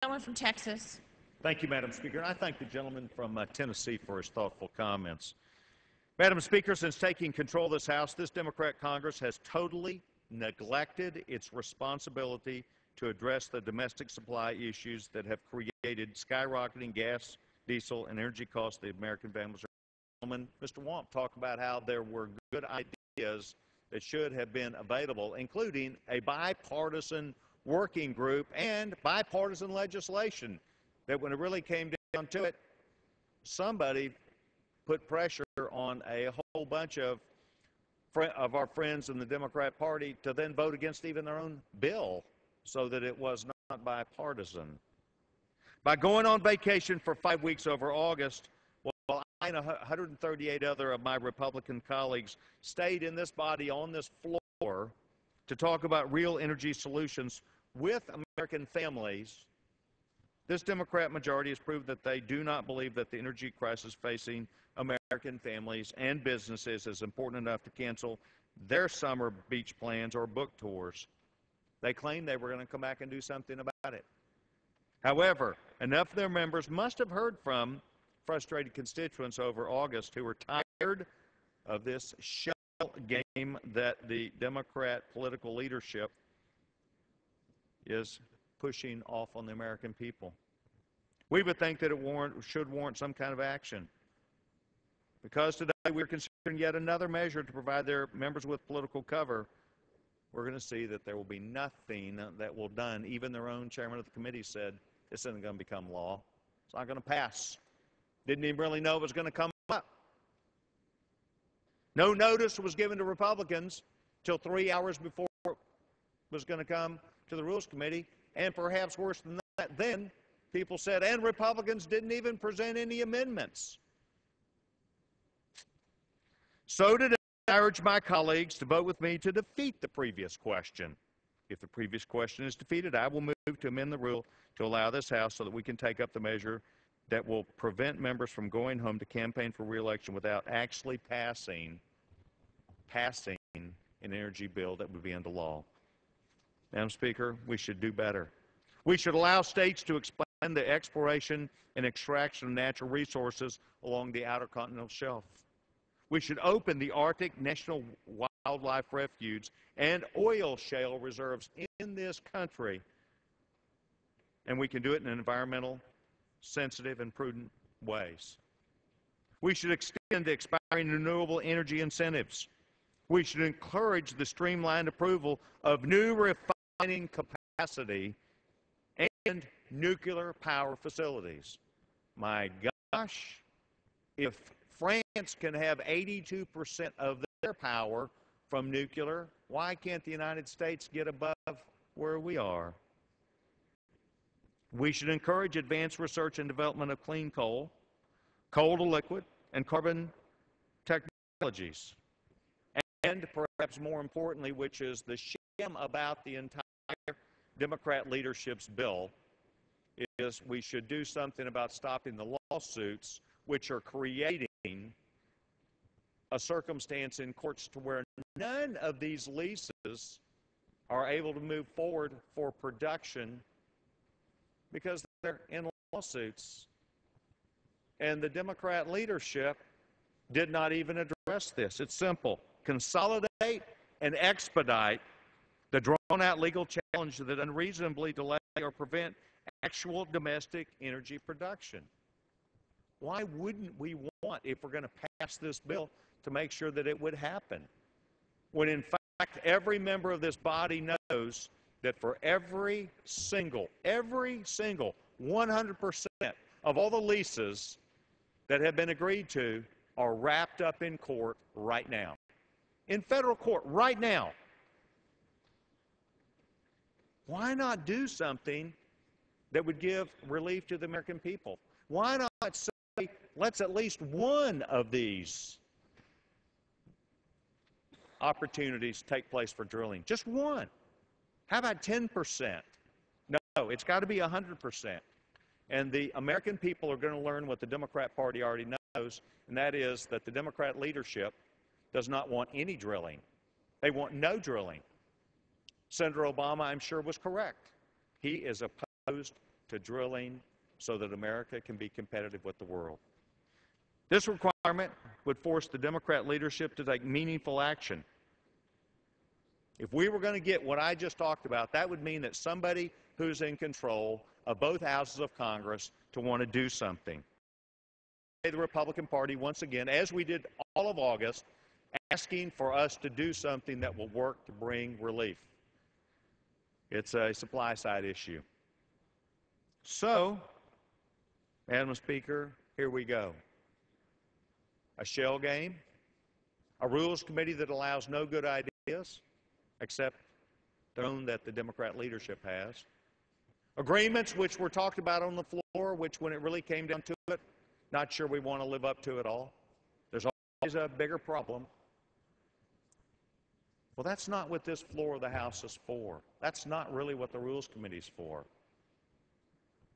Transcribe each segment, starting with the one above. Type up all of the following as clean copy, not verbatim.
Gentleman from Texas. Thank you, Madam Speaker. And I thank the gentleman from Tennessee for his thoughtful comments. Madam Speaker, since taking control of this House, this Democrat Congress has totally neglected its responsibility to address the domestic supply issues that have created skyrocketing gas, diesel, and energy costs the American families are. Mr. Wamp talked about how there were good ideas that should have been available, including a bipartisan working group and bipartisan legislation that when it really came down to it, somebody put pressure on a whole bunch of our friends in the Democrat Party to then vote against even their own bill so that it was not bipartisan. By going on vacation for 5 weeks over August, while I and 138 other of my Republican colleagues stayed in this body on this floor to talk about real energy solutions with American families, this Democrat majority has proved that they do not believe that the energy crisis facing American families and businesses is important enough to cancel their summer beach plans or book tours. They claimed they were going to come back and do something about it. However, enough of their members must have heard from frustrated constituents over August who were tired of this shell game that the Democrat political leadership is pushing off on the American people. We would think that it should warrant some kind of action. Because today we're considering yet another measure to provide their members with political cover, we're going to see that there will be nothing that will done. Even their own chairman of the committee said this isn't going to become law. It's not going to pass. Didn't even really know it was going to come up. No notice was given to Republicans till 3 hours before it was going to come to the Rules Committee. And perhaps worse than that, then people said, and Republicans didn't even present any amendments. So today, I urge my colleagues to vote with me to defeat the previous question. If the previous question is defeated, I will move to amend the rule to allow this House so that we can take up the measure that will prevent members from going home to campaign for re-election without actually passing an energy bill that would be into law. Madam Speaker, we should do better. We should allow states to expand the exploration and extraction of natural resources along the outer continental shelf. We should open the Arctic National Wildlife Refuge and oil shale reserves in this country, and we can do it in environmental, sensitive, and prudent ways. We should extend the expiring renewable energy incentives. We should encourage the streamlined approval of new refining capacity and nuclear power facilities. My gosh, if France can have 82% of their power from nuclear, why can't the United States get above where we are? We should encourage advanced research and development of clean coal, coal to liquid, and carbon technologies. And perhaps more importantly, which is the shame about the entire Democrat leadership's bill, is we should do something about stopping the lawsuits which are creating a circumstance in courts to where none of these leases are able to move forward for production because they're in lawsuits. And the Democrat leadership did not even address this. It's simple. Consolidate and expedite the drawn-out legal challenge that unreasonably delay or prevent actual domestic energy production. Why wouldn't we want, if we're going to pass this bill, to make sure that it would happen? When in fact every member of this body knows that for every single 100% of all the leases that have been agreed to are wrapped up in court right now. In federal court right now. Why not do something that would give relief to the American people? Why not say, let's at least one of these opportunities take place for drilling? Just one. How about 10%? No, it's got to be 100%. And the American people are going to learn what the Democrat Party already knows, and that is that the Democrat leadership does not want any drilling. They want no drilling. Senator Obama, I'm sure, was correct. He is opposed to drilling so that America can be competitive with the world. This requirement would force the Democrat leadership to take meaningful action. If we were going to get what I just talked about, that would mean that somebody who's in control of both houses of Congress to want to do something. The Republican Party, once again, as we did all of August, asking for us to do something that will work to bring relief. It's a supply side issue. So, Madam Speaker, here we go. A shell game, a rules committee that allows no good ideas, except their own that the Democrat leadership has. Agreements which were talked about on the floor, which when it really came down to it, not sure we want to live up to it all. There's always a bigger problem. Well, that's not what this floor of the House is for. That's not really what the Rules Committee is for.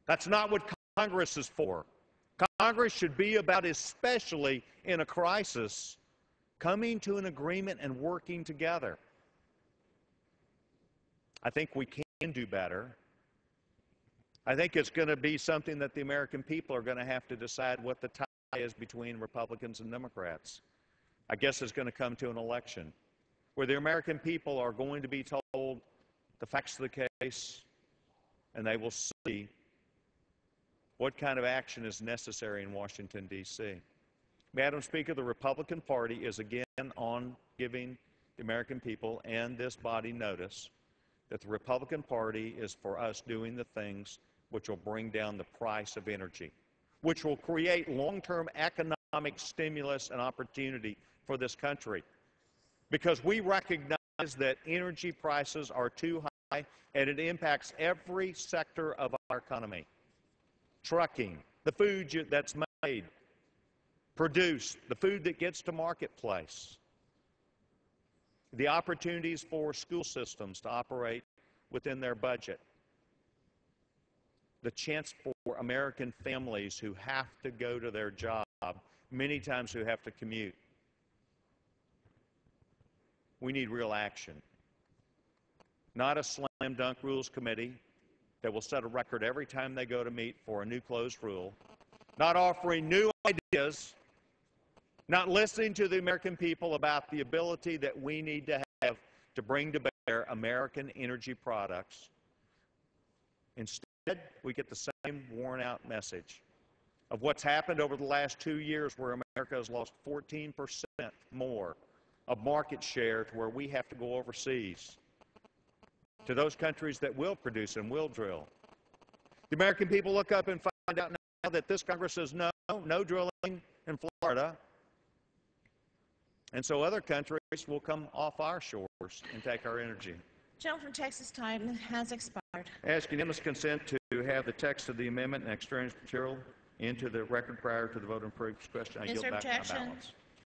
That's not what Congress is for. Congress should be about, especially in a crisis, coming to an agreement and working together. I think we can do better. I think it's going to be something that the American people are going to have to decide what the tie is between Republicans and Democrats. I guess it's going to come to an election where the American people are going to be told the facts of the case, and they will see what kind of action is necessary in Washington, D.C. Madam Speaker, the Republican Party is again on giving the American people and this body notice that the Republican Party is for us doing the things which will bring down the price of energy, which will create long-term economic stimulus and opportunity for this country. Because we recognize that energy prices are too high and it impacts every sector of our economy. Trucking, the food that's made, produced, the food that gets to marketplace, the opportunities for school systems to operate within their budget, the chance for American families who have to go to their job, many times who have to commute. We need real action. Not a slam dunk rules committee that will set a record every time they go to meet for a new closed rule. Not offering new ideas. Not listening to the American people about the ability that we need to have to bring to bear American energy products. Instead, we get the same worn-out message of what's happened over the last 2 years, where America has lost 14% more of market share to where we have to go overseas to those countries that will produce and will drill. The American people look up and find out now that this Congress says no drilling in Florida. And so other countries will come off our shores and take our energy. Gentleman from Texas, time has expired. I ask unanimous consent to have the text of the amendment and extraneous material into the record prior to the vote on previous question. I yield back my balance.